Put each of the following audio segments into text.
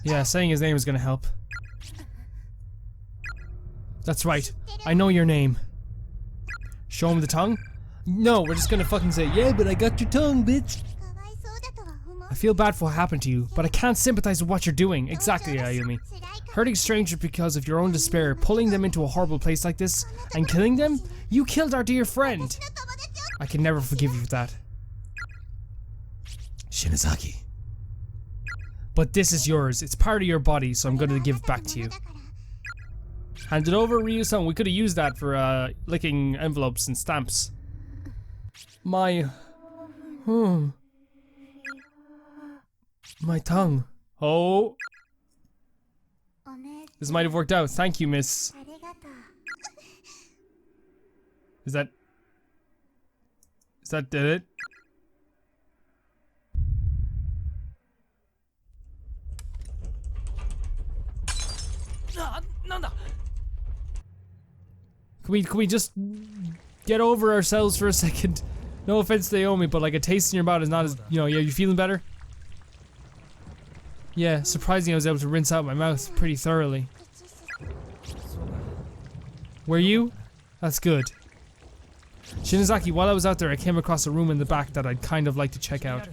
Yeah, saying his name is gonna help. That's right. I know your name. Show him the tongue? No, we're just gonna fucking say, yeah, but I got your tongue, bitch. I feel bad for what happened to you, but I can't sympathize with what you're doing. Exactly, Ayumi. Hurting strangers because of your own despair, pulling them into a horrible place like this, and killing them? You killed our dear friend. I can never forgive you for that. Shinozaki. But this is yours. It's part of your body, so I'm going to give it back to you. Hand it over, Ryu-san. We could have used that for licking envelopes and stamps. My tongue. Oh. This might have worked out. Thank you, miss. Is that did it? Can we just get over ourselves for a second? No offense to Naomi, but like a taste in your mouth is not as, you know, yeah, you feeling better? Yeah, surprisingly I was able to rinse out my mouth pretty thoroughly. Were you? That's good. Shinozaki, while I was out there I came across a room in the back that I'd kind of like to check out.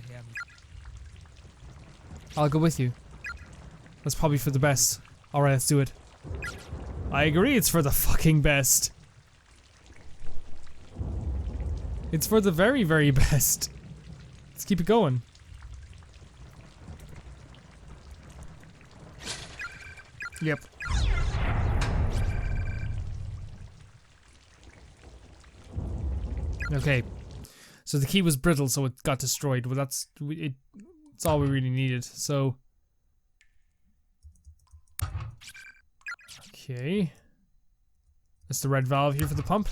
I'll go with you. That's probably for the best. Alright, let's do it. I agree, it's for the fucking best. It's for the very, very best. Let's keep it going. Yep. Okay. So the key was brittle, so it got destroyed. Well, that's all we really needed. So. Okay. That's the red valve here for the pump.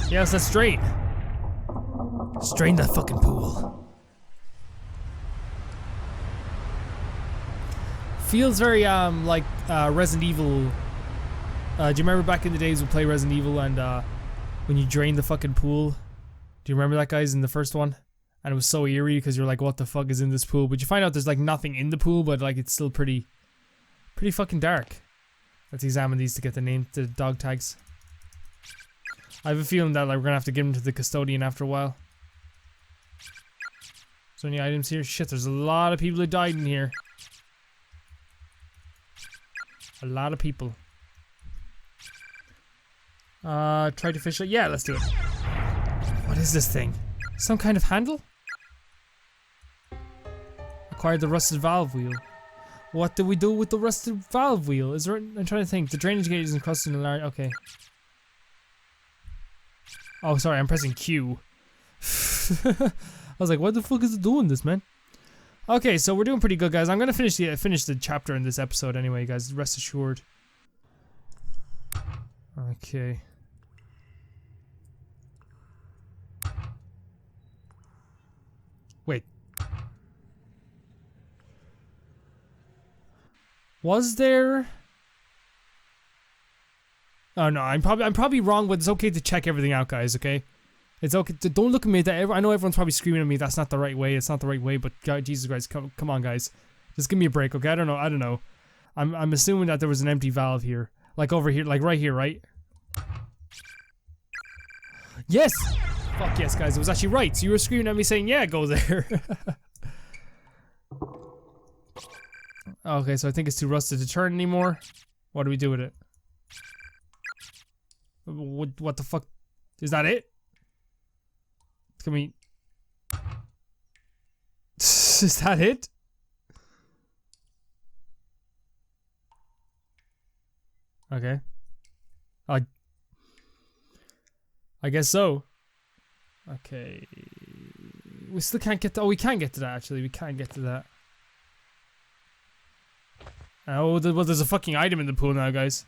Yes, let's drain. Strain that fucking pool. Feels very like Resident Evil. Do you remember back in the days we played Resident Evil and when you drain the fucking pool? Do you remember that, guys, in the first one? And it was so eerie because you're like, what the fuck is in this pool? But you find out there's like nothing in the pool, but like it's still pretty fucking dark. Let's examine these to get the dog tags. I have a feeling that like we're gonna have to give them to the custodian after a while. Is there any items here? Shit, there's a lot of people who died in here. A lot of people. Try to fish it. Yeah, let's do it. What is this thing? Some kind of handle? Acquired the rusted valve wheel. What do we do with the rusted valve wheel? Is there? I'm trying to think. The drainage gate is encrusted in a large. Okay. Oh, sorry. I'm pressing Q. I was like, what the fuck is it doing this, man? Okay, so we're doing pretty good, guys. I'm gonna finish the chapter in this episode anyway, guys. Rest assured. Okay. Wait. Was there? Oh no, I'm probably wrong, but it's okay to check everything out, guys. Okay. It's okay. Don't look at me. I know everyone's probably screaming at me. That's not the right way. It's not the right way. But God, Jesus Christ, come on, guys. Just give me a break, okay? I don't know. I'm assuming that there was an empty valve here, like over here, like right here, right? Yes. Fuck yes, guys. It was actually right. So you were screaming at me saying, "Yeah, go there." Okay, so I think it's too rusted to turn anymore. What do we do with it? What the fuck? Is that it? Can we? Is that it? Okay. I guess so. Okay. We still can't get to. Oh, we can get to that. Actually, we can get to that. Oh, well, there's a fucking item in the pool now, guys.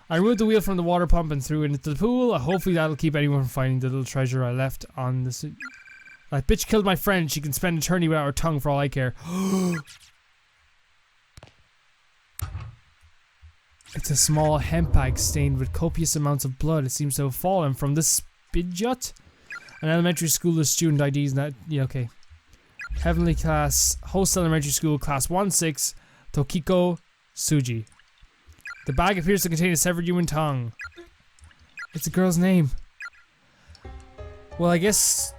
I removed the wheel from the water pump and threw it into the pool. Hopefully that'll keep anyone from finding the little treasure I left on the... That bitch killed my friend. She can spend eternity without her tongue for all I care. It's a small hemp bag stained with copious amounts of blood. It seems to have fallen from the spidjut. An elementary school student IDs and that... Yeah, okay. Heavenly class, Host Elementary School, class 1-6, Tokiko Suji. The bag appears to contain a severed human tongue. It's a girl's name. Well, I guess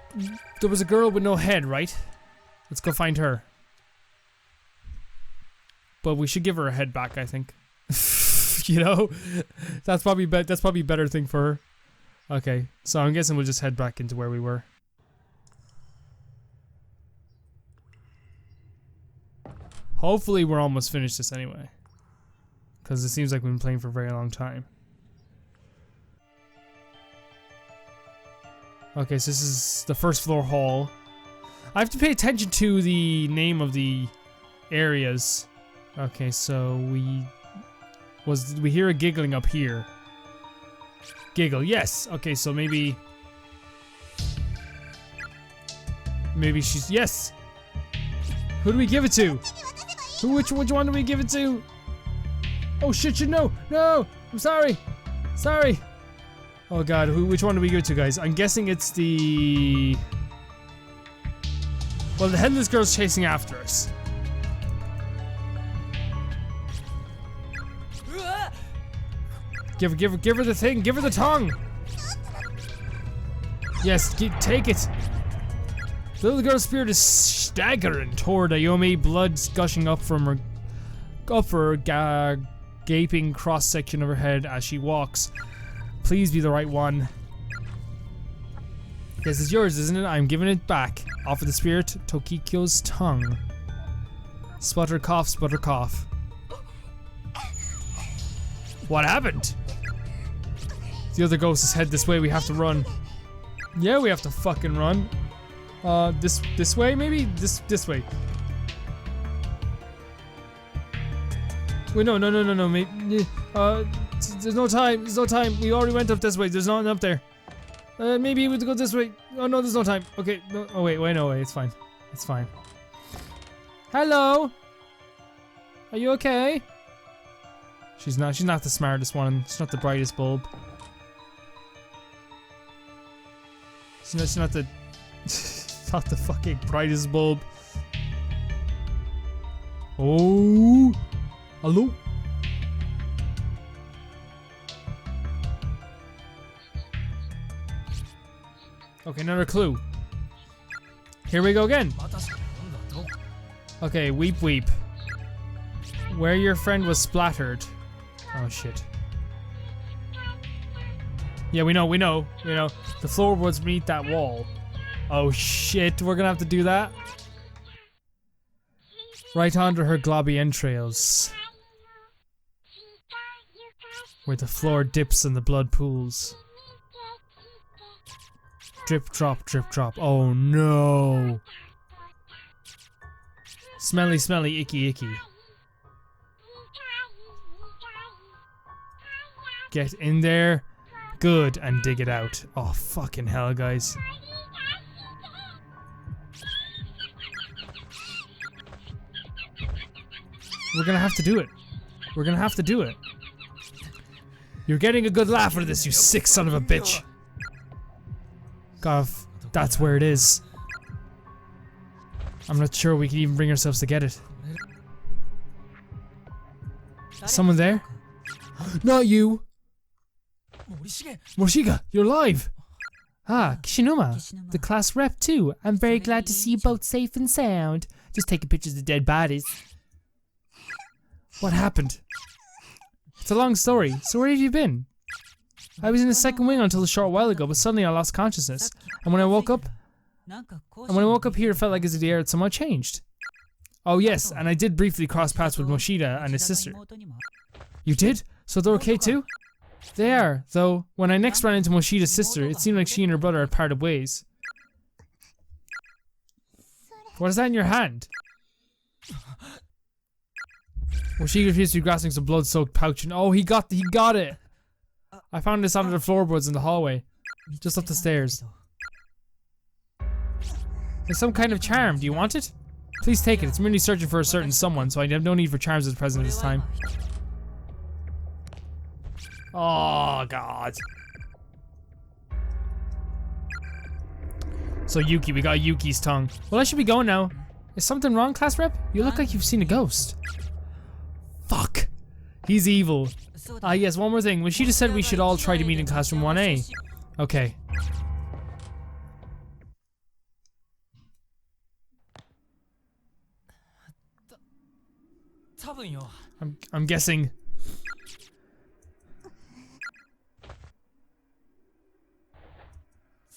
there was a girl with no head, right? Let's go find her. But we should give her a head back, I think. You know? That's probably a better thing for her. Okay, so I'm guessing we'll just head back into where we were. Hopefully we're almost finished this anyway. Because it seems like we've been playing for a very long time. Okay, so this is the first floor hall. I have to pay attention to the name of the areas. Okay, so we hear a giggling up here. Giggle, yes. Okay, so maybe she's, yes. Who do we give it to? Which one do we give it to? Oh shit! No! I'm sorry. Sorry. Oh god, which one do we give it to, guys? I'm guessing it's the. Well, the headless girl's chasing after us. Give her the thing. Give her the tongue. Yes, take it. The little girl's spirit is staggering toward Ayumi, blood gushing up from her gaping cross section of her head as she walks. Please be the right one. This is yours, isn't it? I'm giving it back. Offer the spirit Tokiko's tongue. Sputter cough, sputter cough. What happened? The other ghost is head this way. We have to run. Yeah, we have to fucking run. This way maybe? This way. Wait, no. Maybe, there's no time. We already went up this way. There's nothing up there. Maybe we have to go this way. Oh no, there's no time. Okay. No, oh wait, no way. It's fine. It's fine. Hello. Are you okay? She's not the smartest one. She's not the brightest bulb. She's not the not the fucking brightest bulb. Oh, hello. Okay, another clue. Here we go again. Okay, weep weep. Where your friend was splattered. Oh shit. Yeah, we know. The floorboards beneath that wall. Oh shit, we're gonna have to do that. Right under her globby entrails. Where the floor dips and the blood pools. Drip drop, drip drop. Oh no. Smelly, smelly, icky, icky. Get in there. Good, and dig it out. Oh fucking hell, guys. We're gonna have to do it. We're gonna have to do it. You're getting a good laugh out of this, you sick son of a bitch. God, that's where it is. I'm not sure we can even bring ourselves to get it. Someone there? Not you! Morishiga, you're alive! Ah, Kishinuma, the class rep too. I'm very glad to see you both safe and sound. Just taking pictures of dead bodies. What happened? It's a long story, so where have you been? I was in the second wing until a short while ago, but suddenly I lost consciousness. And when I woke up here, it felt like as if the air had somehow changed. Oh yes, and I did briefly cross paths with Moshida and his sister. You did? So they're okay too? They are, though when I next ran into Moshida's sister, it seemed like she and her brother had parted ways. What is that in your hand? Moshida appears to be grasping some blood-soaked pouch and oh, he got it! I found this under the floorboards in the hallway, just up the stairs. It's some kind of charm. Do you want it? Please take it. It's merely searching for a certain someone, so I have no need for charms at present at this time. Oh god. So Yuki, we got Yuki's tongue. Well, I should be going now. Is something wrong, class rep? You look like you've seen a ghost. Fuck. He's evil. Ah, yes, one more thing. When she just said we should all try to meet in classroom 1A. Okay. I'm guessing.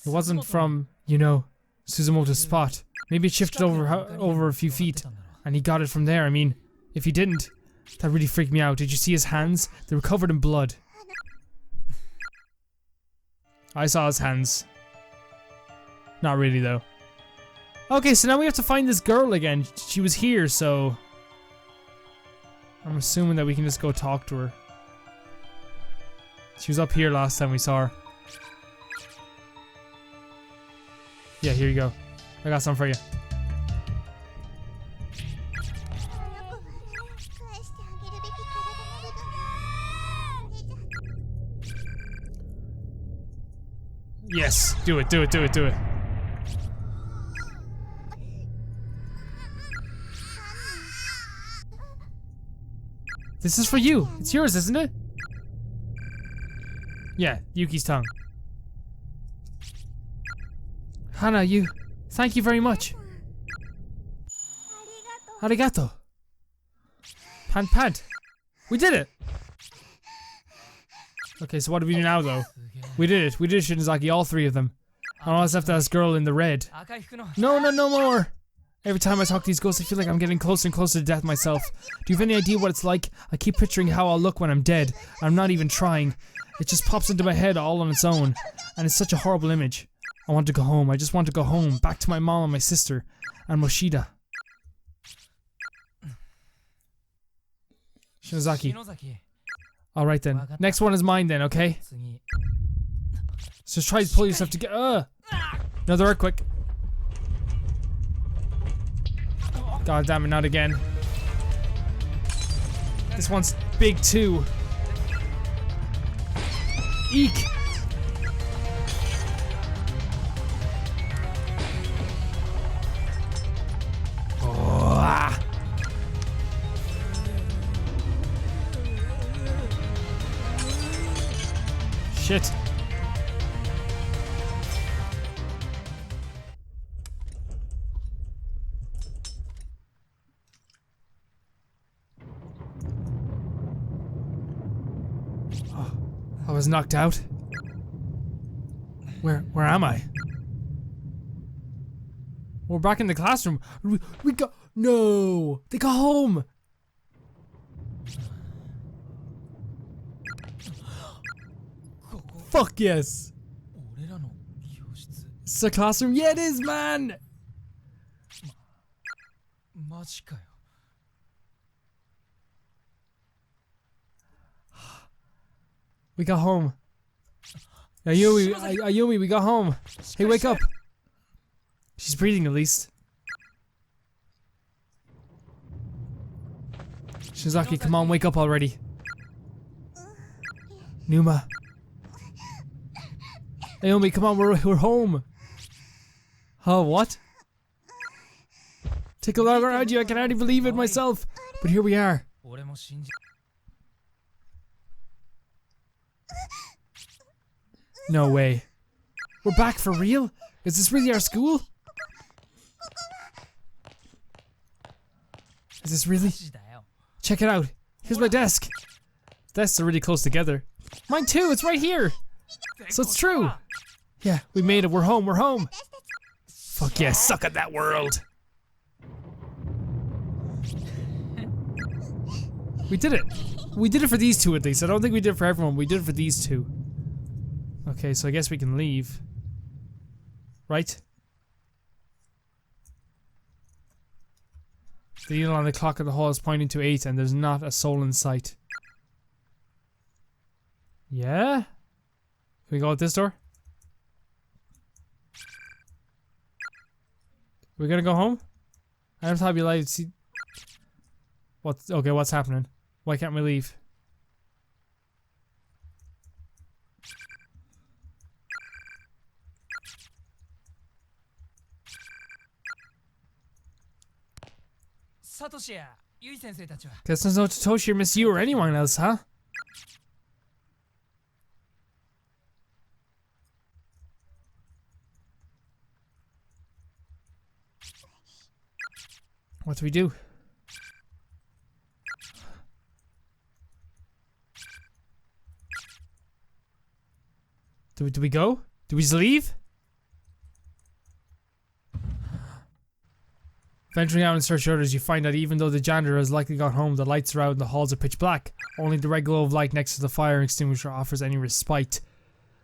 It wasn't from, you know, Suzumoto's spot. Maybe it shifted over a few feet, and he got it from there. I mean, if he didn't, that really freaked me out. Did you see his hands? They were covered in blood. I saw his hands. Not really, though. Okay, so now we have to find this girl again. She was here, so... I'm assuming that we can just go talk to her. She was up here last time we saw her. Yeah, here you go. I got some for you. Yes, do it, do it, do it, do it. This is for you. It's yours, isn't it? Yeah, Yuki's tongue. Hana, you... Thank you very much. Arigato. Pant. We did it! Okay, so what do we do now, though? We did it. We did it, Shinozaki, all three of them. And all that's left is girl in the red. No more! Every time I talk to these ghosts, I feel like I'm getting closer and closer to death myself. Do you have any idea what it's like? I keep picturing how I'll look when I'm dead. I'm not even trying. It just pops into my head all on its own. And it's such a horrible image. I want to go home. I just want to go home. Back to my mom and my sister. And Moshida. Shinozaki. Alright then. Next one is mine then, okay? So just try to pull yourself together. Another earthquake. God damn it, not again. This one's big too. Eek! Oh, ah. Shit. I was knocked out. Where am I? We're back in the classroom. We got no. They got home. Fuck yes. It's a classroom. Yeah, it is, man. We got home. Ayumi, we got home. Hey, wake up. She's breathing at least. Shizaki, come on, wake up already. Numa. Ayumi, come on, we're home. Oh, what? Take a look around you, I can hardly believe it myself. But here we are. No way. We're back for real? Is this really our school? Is this really? Check it out. Here's my desk. Desks are really close together. Mine too, it's right here. So it's true. Yeah, we made it. We're home. We're home. Fuck yeah, suck at that world. We did it. We did it for these two at least. I don't think we did it for everyone. We did it for these two. Okay, so I guess we can leave. Right? The needle on the clock in the hall is pointing to 8 and there's not a soul in sight. Yeah? Can we go out this door? We're gonna go home? I never thought I'd be alive to see... what's happening? Why can't we leave? Guess there's no Tatoshi or Miss Yu or anyone else, huh? What do we do? Do we go? Do we just leave? Venturing out in search of others, you find that even though the janitor has likely got home, the lights around the halls are pitch black. Only the red glow of light next to the fire extinguisher offers any respite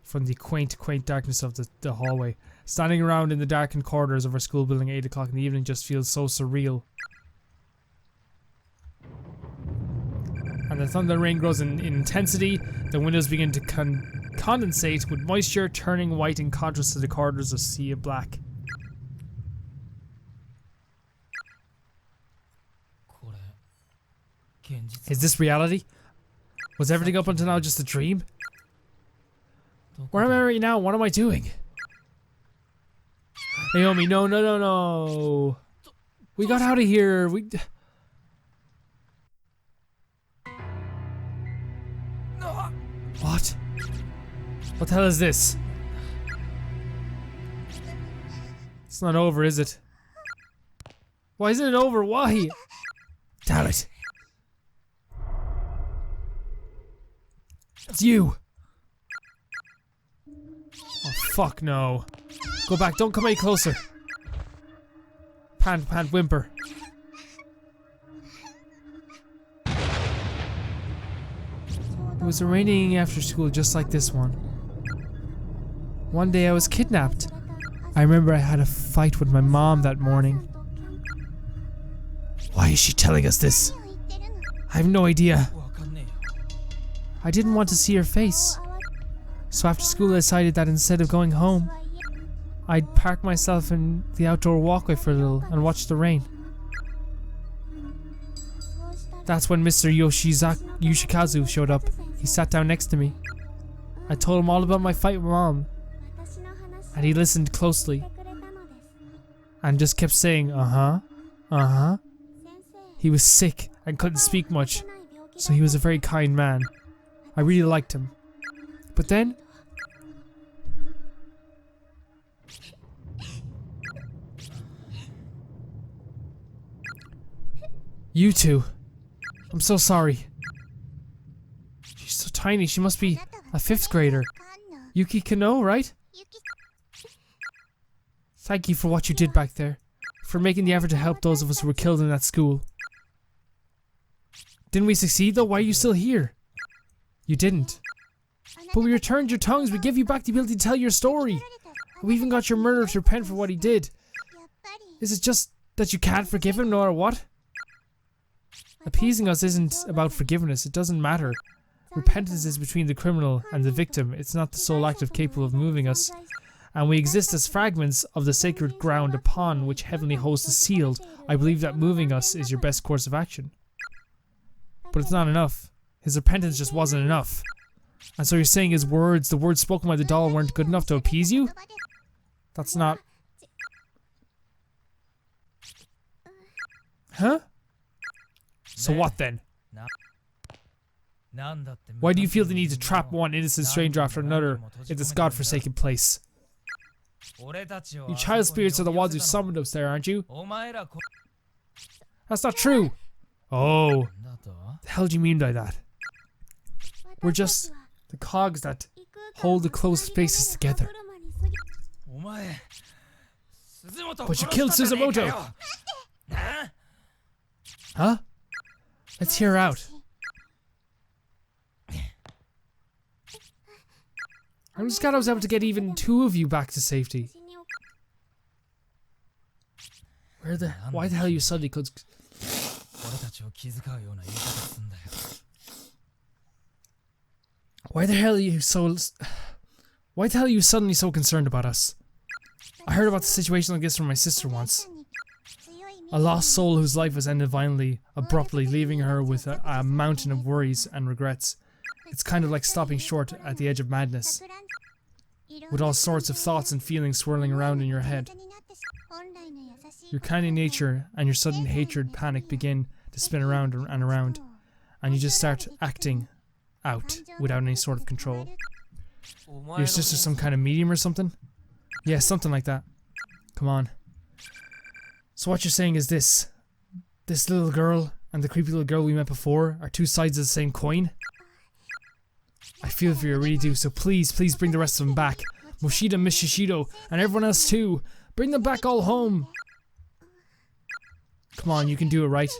from the quaint darkness of the hallway. Standing around in the darkened corridors of our school building at 8 o'clock in the evening just feels so surreal. And the thunder and rain grows in intensity. The windows begin to condensate with moisture, turning white in contrast to the corridors of sea of black. Is this reality? Was everything up until now just a dream? Where am I right now? What am I doing? Naomi, no. We got out of here. What? What the hell is this? It's not over, is it? Why isn't it over? Why? Damn it. It's you. Oh, fuck no. Go back, don't come any closer. Pant, whimper. It was raining after school just like this one. One day I was kidnapped. I remember I had a fight with my mom that morning. Why is she telling us this? I have no idea. I didn't want to see her face. So after school I decided that instead of going home, I'd park myself in the outdoor walkway for a little and watch the rain. That's when Mr. Yoshikazu showed up. He sat down next to me. I told him all about my fight with Mom. And he listened closely. And just kept saying, uh-huh. He was sick and couldn't speak much, so he was a very kind man. I really liked him. But then... You two. I'm so sorry. She's so tiny, she must be a 5th grader. Yuki Kano, right? Thank you for what you did back there. For making the effort to help those of us who were killed in that school. Didn't we succeed though? Why are you still here? You didn't. But we returned your tongues. We gave you back the ability to tell your story. We even got your murderer to repent for what he did. Is it just that you can't forgive him no matter what? Appeasing us isn't about forgiveness. It doesn't matter. Repentance is between the criminal and the victim. It's not the sole active capable of moving us. And we exist as fragments of the sacred ground upon which heavenly host is sealed. I believe that moving us is your best course of action. But it's not enough. His repentance just wasn't enough. And so you're saying his words, the words spoken by the doll, weren't good enough to appease you? That's not... Huh? So what then? Why do you feel the need to trap one innocent stranger after another in this godforsaken place? You child spirits are the ones who summoned us there, aren't you? That's not true! Oh. The hell do you mean by that? We're just the cogs that hold the closed spaces together. But you killed Suzumoto! Huh? Let's hear her out. I'm just glad I was able to get even 2 of you back to safety. Why the hell you suddenly could... Why the hell are you suddenly so concerned about us? I heard about the situation like this from my sister once. A lost soul whose life was ended violently, abruptly, leaving her with a mountain of worries and regrets. It's kind of like stopping short at the edge of madness, with all sorts of thoughts and feelings swirling around in your head. Your kindly nature and your sudden hatred panic begin to spin around and around, and you just start acting out without any sort of control. Your sister's some kind of medium or something? Yeah, something like that. Come on. So what you're saying is this little girl and the creepy little girl we met before are two sides of the same coin? I feel for you, I really do, so please bring the rest of them back. Moshida, Miss Shishido, and everyone else too. Bring them back all home. Come on, you can do it, right?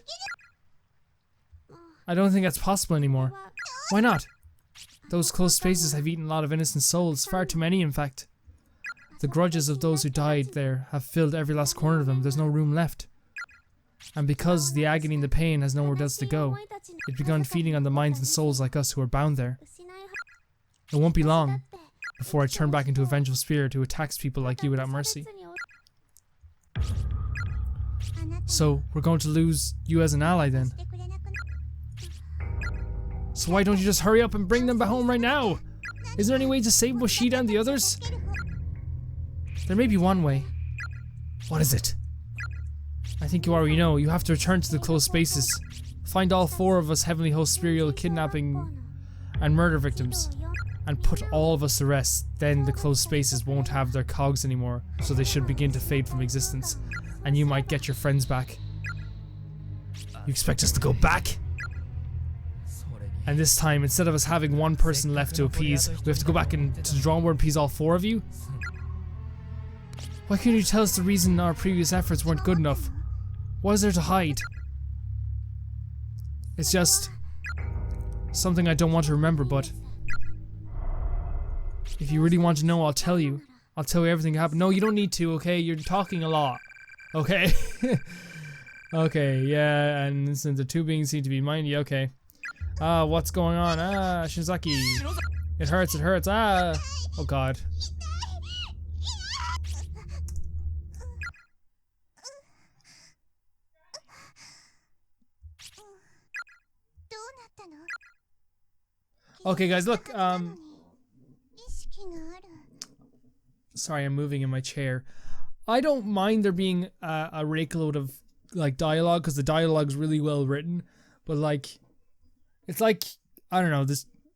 I don't think that's possible anymore. Why not? Those closed spaces have eaten a lot of innocent souls, far too many in fact. The grudges of those who died there have filled every last corner of them, there's no room left. And because the agony and the pain has nowhere else to go, it's begun feeding on the minds and souls like us who are bound there. It won't be long before I turn back into a vengeful spirit who attacks people like you without mercy. So, we're going to lose you as an ally then. So why don't you just hurry up and bring them back home right now? Is there any way to save Moshida and the others? There may be one way. What is it? I think you already know. You have to return to the closed spaces. Find all 4 of us Heavenly Host serial kidnapping and murder victims. And put all of us to rest. Then the closed spaces won't have their cogs anymore. So they should begin to fade from existence. And you might get your friends back. You expect us to go back? And this time, instead of us having one person left to appease, we have to go back into the drawing board and appease all 4 of you? Why couldn't you tell us the reason our previous efforts weren't good enough? What is there to hide? It's just something I don't want to remember, but if you really want to know, I'll tell you. I'll tell you everything that happened. No, you don't need to, okay? You're talking a lot. Okay? Okay, yeah, and since the 2 beings seem to be mindy, okay. What's going on? Shinzaki. It hurts, oh god. Okay guys, look, sorry, I'm moving in my chair. I don't mind there being a rake load of like dialogue, because the dialogue's really well written, but like, it's like, I don't know,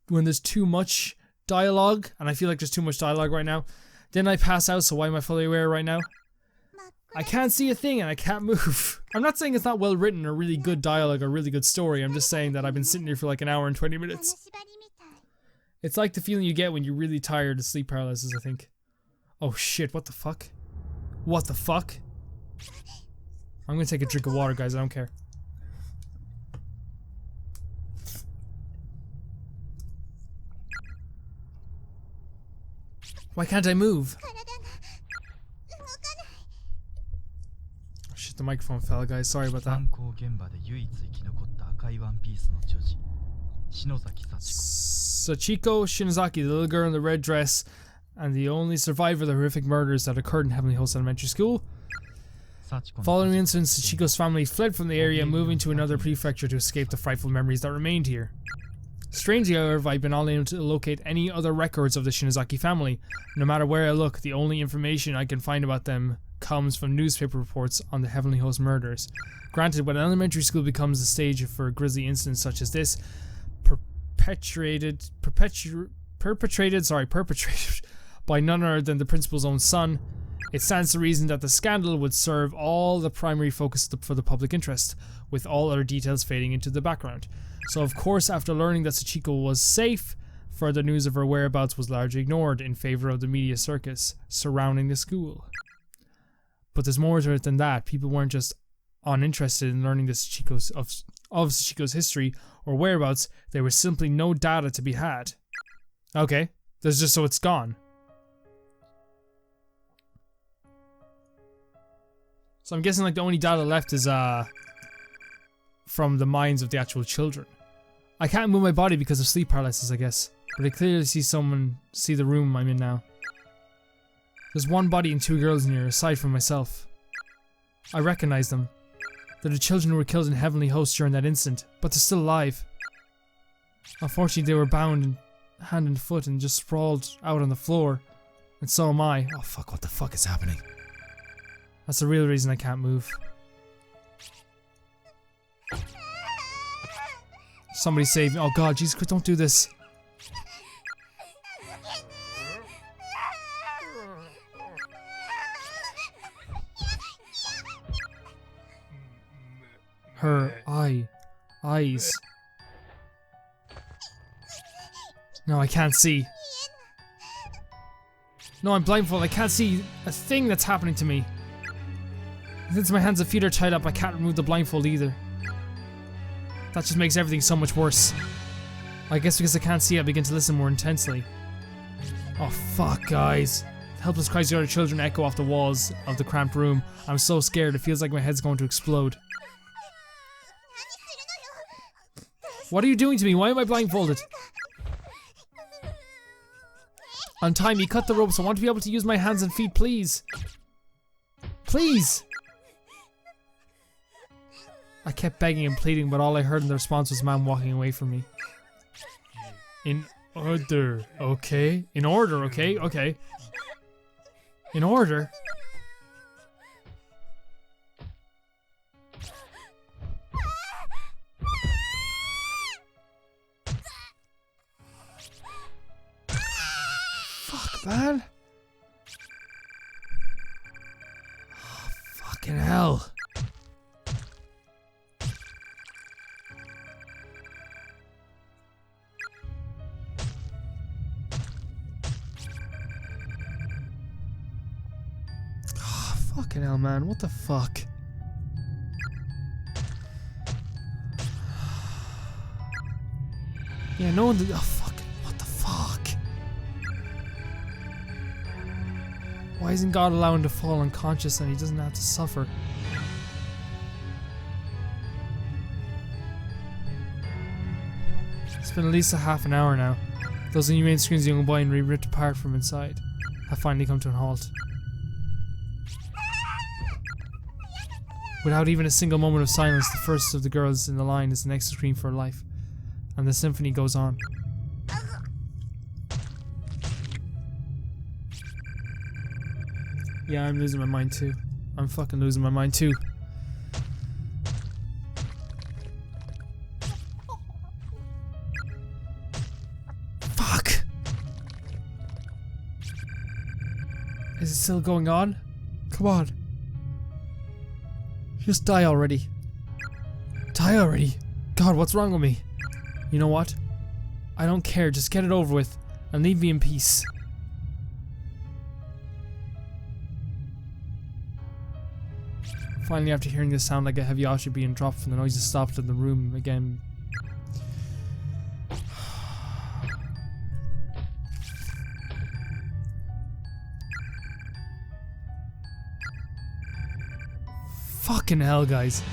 when there's too much dialogue, and I feel like there's too much dialogue right now, then I pass out, so why am I fully aware right now? I can't see a thing and I can't move. I'm not saying it's not well written or really good dialogue or really good story, I'm just saying that I've been sitting here for like an hour and 20 minutes. It's like the feeling you get when you're really tired of sleep paralysis, I think. Oh shit, what the fuck? What the fuck? I'm gonna take a drink of water, guys, I don't care. Why can't I move? Oh shit, the microphone fell, guys, sorry about that. Sachiko Shinozaki, the little girl in the red dress, and the only survivor of the horrific murders that occurred in Heavenly Host Elementary School. Following the incident, Sachiko's family fled from the area, moving to another prefecture to escape the frightful memories that remained here. Strangely, however, I've been unable to locate any other records of the Shinozaki family. No matter where I look, the only information I can find about them comes from newspaper reports on the Heavenly Host murders. Granted, when elementary school becomes the stage for grisly incidents such as this, perpetrated by none other than the principal's own son, it stands to reason that the scandal would serve all the primary focus for the public interest, with all other details fading into the background. So of course, after learning that Sachiko was safe, further news of her whereabouts was largely ignored in favor of the media circus surrounding the school. But there's more to it than that. People weren't just uninterested in learning of Sachiko's history or whereabouts, there was simply no data to be had. Okay, there's just so it's gone. So I'm guessing like the only data left is from the minds of the actual children. I can't move my body because of sleep paralysis, I guess. But I clearly see the room I'm in now. There's one body and 2 girls in here, aside from myself. I recognize them. They're the children who were killed in Heavenly Host during that incident, but they're still alive. Unfortunately, they were bound hand and foot and just sprawled out on the floor. And so am I. Oh fuck, what the fuck is happening? That's the real reason I can't move. Somebody save me. Oh god, Jesus Christ, don't do this. Her eyes. No, I can't see. No, I'm blindfolded. I can't see a thing that's happening to me. Since my hands and feet are tied up, I can't remove the blindfold either. That just makes everything so much worse. I guess because I can't see, I begin to listen more intensely. Oh fuck, guys. Helpless cries of the other children echo off the walls of the cramped room. I'm so scared, it feels like my head's going to explode. What are you doing to me? Why am I blindfolded? Untie me, cut the ropes. I want to be able to use my hands and feet, please. Please! I kept begging and pleading, but all I heard in the response was Mom walking away from me. In order, okay? In order, okay? Okay. In order? Fuck, man. Oh, fucking hell. Fucking hell, man. What the fuck? Yeah, no one did. Oh, fucking. What the fuck? Why isn't God allowing him to fall unconscious and he doesn't have to suffer? It's been at least a half an hour now. Those inhumane screams of the young boy and ripped apart from inside have finally come to a halt. Without even a single moment of silence, the first of the girls in the line is the next to scream for life. And the symphony goes on. Yeah, I'm losing my mind too. I'm fucking losing my mind too. Fuck! Is it still going on? Come on. Just die already. Die already. God, what's wrong with me? You know what? I don't care. Just get it over with and leave me in peace. Finally, after hearing this sound like a heavy object being dropped from the noises stopped in the room again. Fucking hell, guys.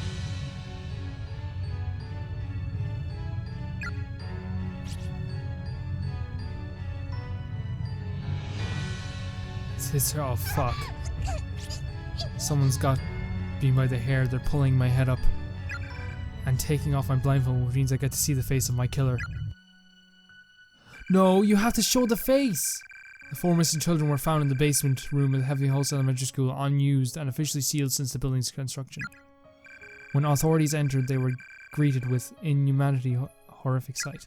Oh fuck. Someone's got me by the hair. They're pulling my head up and taking off my blindfold, which means I get to see the face of my killer. No, you have to show the face! The 4 missing children were found in the basement room of the Heavenly Host Elementary School, unused and officially sealed since the building's construction. When authorities entered, they were greeted with inhumanity, horrific sight.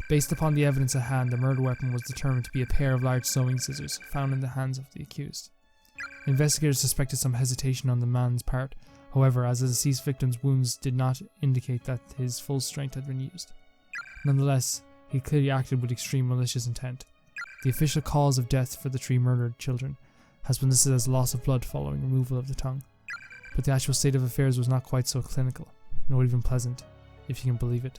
Based upon the evidence at hand, the murder weapon was determined to be a pair of large sewing scissors found in the hands of the accused. Investigators suspected some hesitation on the man's part, however, as the deceased victim's wounds did not indicate that his full strength had been used. Nonetheless, he clearly acted with extreme malicious intent. The official cause of death for the 3 murdered children has been listed as loss of blood following removal of the tongue, but the actual state of affairs was not quite so clinical, nor even pleasant, if you can believe it.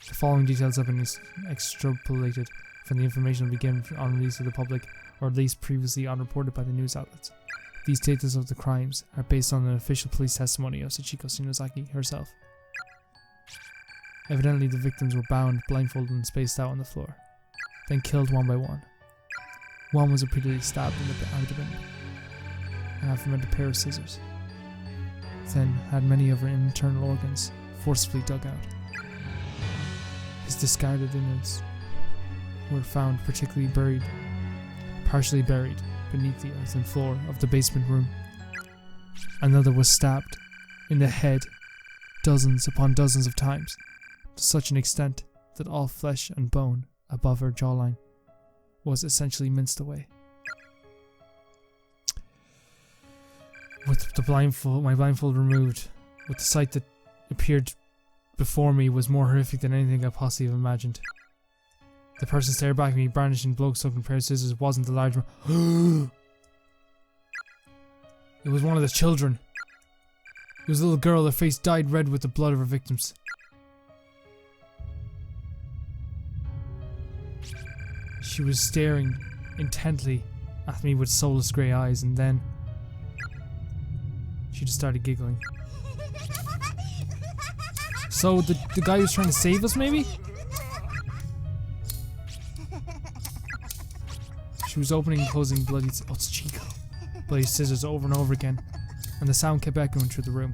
The following details have been extrapolated from the information begun on release to the public, or at least previously unreported by the news outlets. These details of the crimes are based on an official police testimony of Sachiko Shinozaki herself. Evidently, the victims were bound, blindfolded, and spaced out on the floor, then killed one by one. One was repeatedly stabbed in the abdomen, and after a pair of scissors. Then had many of her internal organs forcefully dug out. His discarded innards were found partially buried beneath the earthen floor of the basement room. Another was stabbed in the head dozens upon dozens of times, to such an extent that all flesh and bone above her jawline was essentially minced away. With my blindfold removed, with the sight that appeared before me was more horrific than anything I possibly have imagined. The person stared back at me, brandishing blood-soaked pair of scissors. Wasn't the large one. It was one of the children. It was a little girl. Her face dyed red with the blood of her victims. She was staring intently at me with soulless grey eyes, and then she just started giggling. So the guy was trying to save us, maybe? She was opening and closing bloody... Oh, it's Chico. Bloody scissors over and over again, and the sound kept echoing through the room.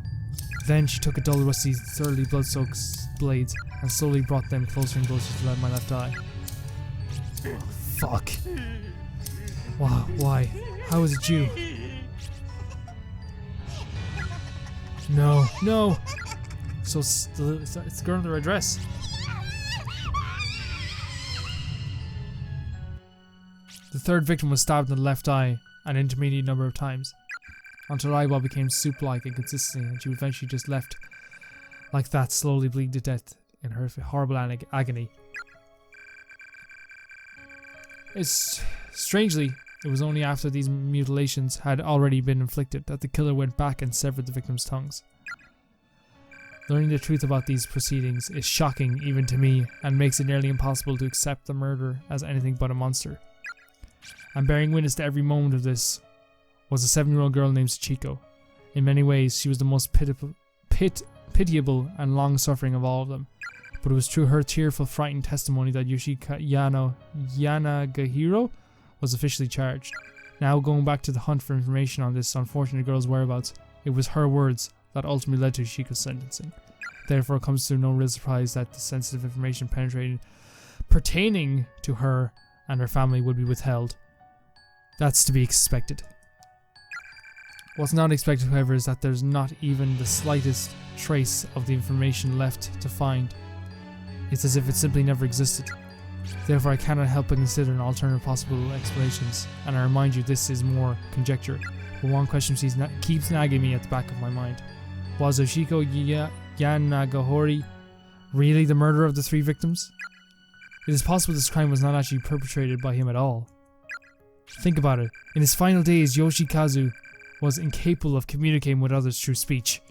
Then she took a dull, rusty, thoroughly blood-soaked blades and slowly brought them closer and closer to my left eye. Oh, fuck. Wow, why? How is it you? No, no! So it's the girl in the red dress. The third victim was stabbed in the left eye an intermediate number of times, until her eyeball became soup-like and consistent, and she eventually just left like that, slowly bleeding to death in her horrible agony. Strangely, it was only after these mutilations had already been inflicted that the killer went back and severed the victims' tongues. Learning the truth about these proceedings is shocking even to me, and makes it nearly impossible to accept the murderer as anything but a monster. And bearing witness to every moment of this was a 7-year-old girl named Chico. In many ways, she was the most pitiable and long-suffering of all of them. But it was through her tearful, frightened testimony that Yanagihiro was officially charged. Now, going back to the hunt for information on this unfortunate girl's whereabouts, it was her words that ultimately led to Chico's sentencing. Therefore, it comes to no real surprise that the sensitive information pertaining to her and her family would be withheld. That's to be expected. What's not expected, however, is that there's not even the slightest trace of the information left to find. It's as if it simply never existed. Therefore, I cannot help but consider an alternative possible explanations, and I remind you this is more conjecture. But one question keeps nagging me at the back of my mind. Was Oshiko Yanagihori really the murderer of the 3 victims? It is possible this crime was not actually perpetrated by him at all. Think about it. In his final days, Yoshikazu was incapable of communicating with others through speech.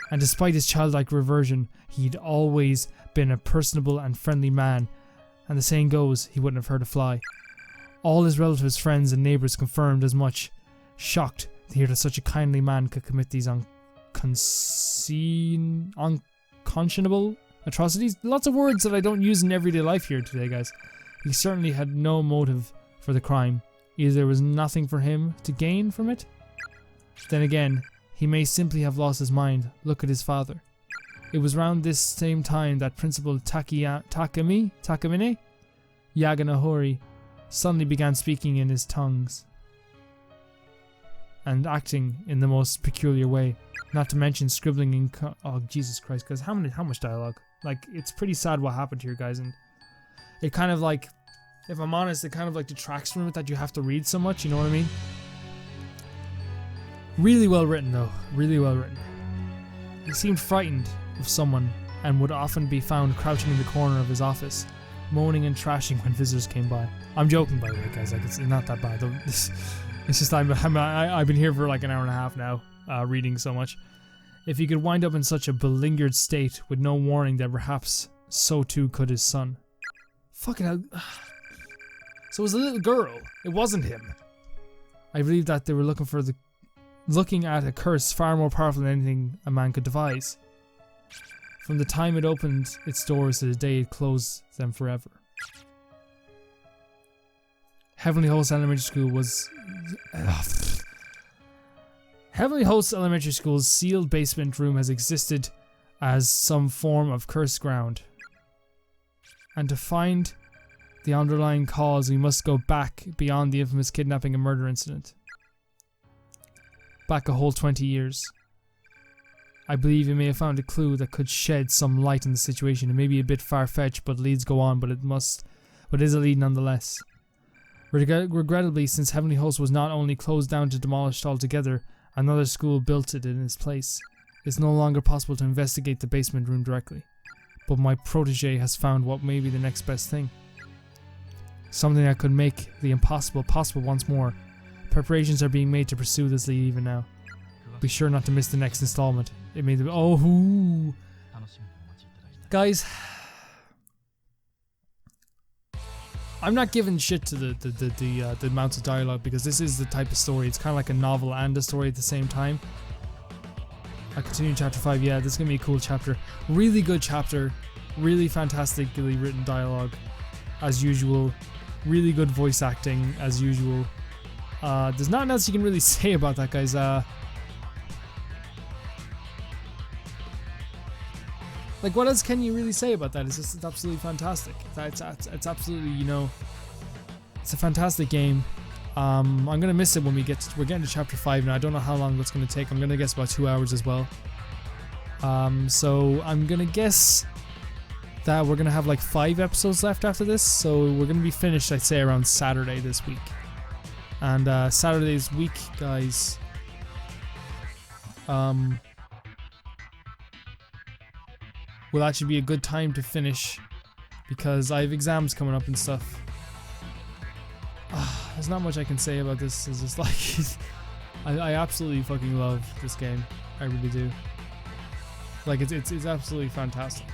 And despite his childlike reversion, he'd always been a personable and friendly man, and the saying goes, he wouldn't have hurt a fly. All his relatives, friends and neighbours confirmed as much, shocked to hear that such a kindly man could commit these unconscionable atrocities. Lots of words that I don't use in everyday life here today, guys. He certainly had no motive for the crime. Either there was nothing for him to gain from it. Then again, he may simply have lost his mind. Look at his father. It was around this same time that Principal Takamine Yaganahori suddenly began speaking in his tongues and acting in the most peculiar way. Not to mention scribbling in oh Jesus Christ, guys, how much dialogue? Like, it's pretty sad what happened here, guys, and it kind of like, if I'm honest, it kind of like detracts from it that you have to read so much, you know what I mean? Really well written though, really well written. He seemed frightened of someone and would often be found crouching in the corner of his office, moaning and trashing when visitors came by. I'm joking, by the way, guys, like it's not that bad. It's just I've been here for like an hour and a half now, reading so much. If he could wind up in such a beleaguered state with no warning, then perhaps so too could his son. Fucking hell. So it was a little girl. It wasn't him. I believe that they were looking at a curse far more powerful than anything a man could devise. From the time it opened its doors to the day it closed them forever. Heavenly Host Elementary School was... Heavenly Host Elementary School's sealed basement room has existed as some form of cursed ground. And to find the underlying cause, we must go back beyond the infamous kidnapping and murder incident. Back a whole 20 years. I believe you may have found a clue that could shed some light on the situation. It may be a bit far-fetched, but leads go on, but it is a lead nonetheless. Regrettably, since Heavenly Host was not only closed down to demolished altogether, another school built it in its place. It's no longer possible to investigate the basement room directly. But my protege has found what may be the next best thing. Something that could make the impossible possible once more. Preparations are being made to pursue this lead even now. Be sure not to miss the next installment. It may be— oh, guys, I'm not giving shit to the amounts of dialogue, because this is the type of story. It's kind of like a novel and a story at the same time. I continue chapter 5. Yeah, this is gonna be a cool chapter. Really good chapter. Really fantastically written dialogue, as usual. Really good voice acting, as usual. There's nothing else you can really say about that, guys. Like, what else can you really say about that? It's absolutely fantastic. It's absolutely, you know, it's a fantastic game. I'm gonna miss it when we're getting to chapter 5 now. I don't know how long that's gonna take. I'm gonna guess about 2 hours as well. So I'm gonna guess that we're gonna have like 5 episodes left after this. So we're gonna be finished, I'd say, around Saturday this week. And Saturday's week, guys, will actually be a good time to finish, because I have exams coming up and stuff. There's not much I can say about this. It's just like I absolutely fucking love this game. I really do. Like, it's absolutely fantastic.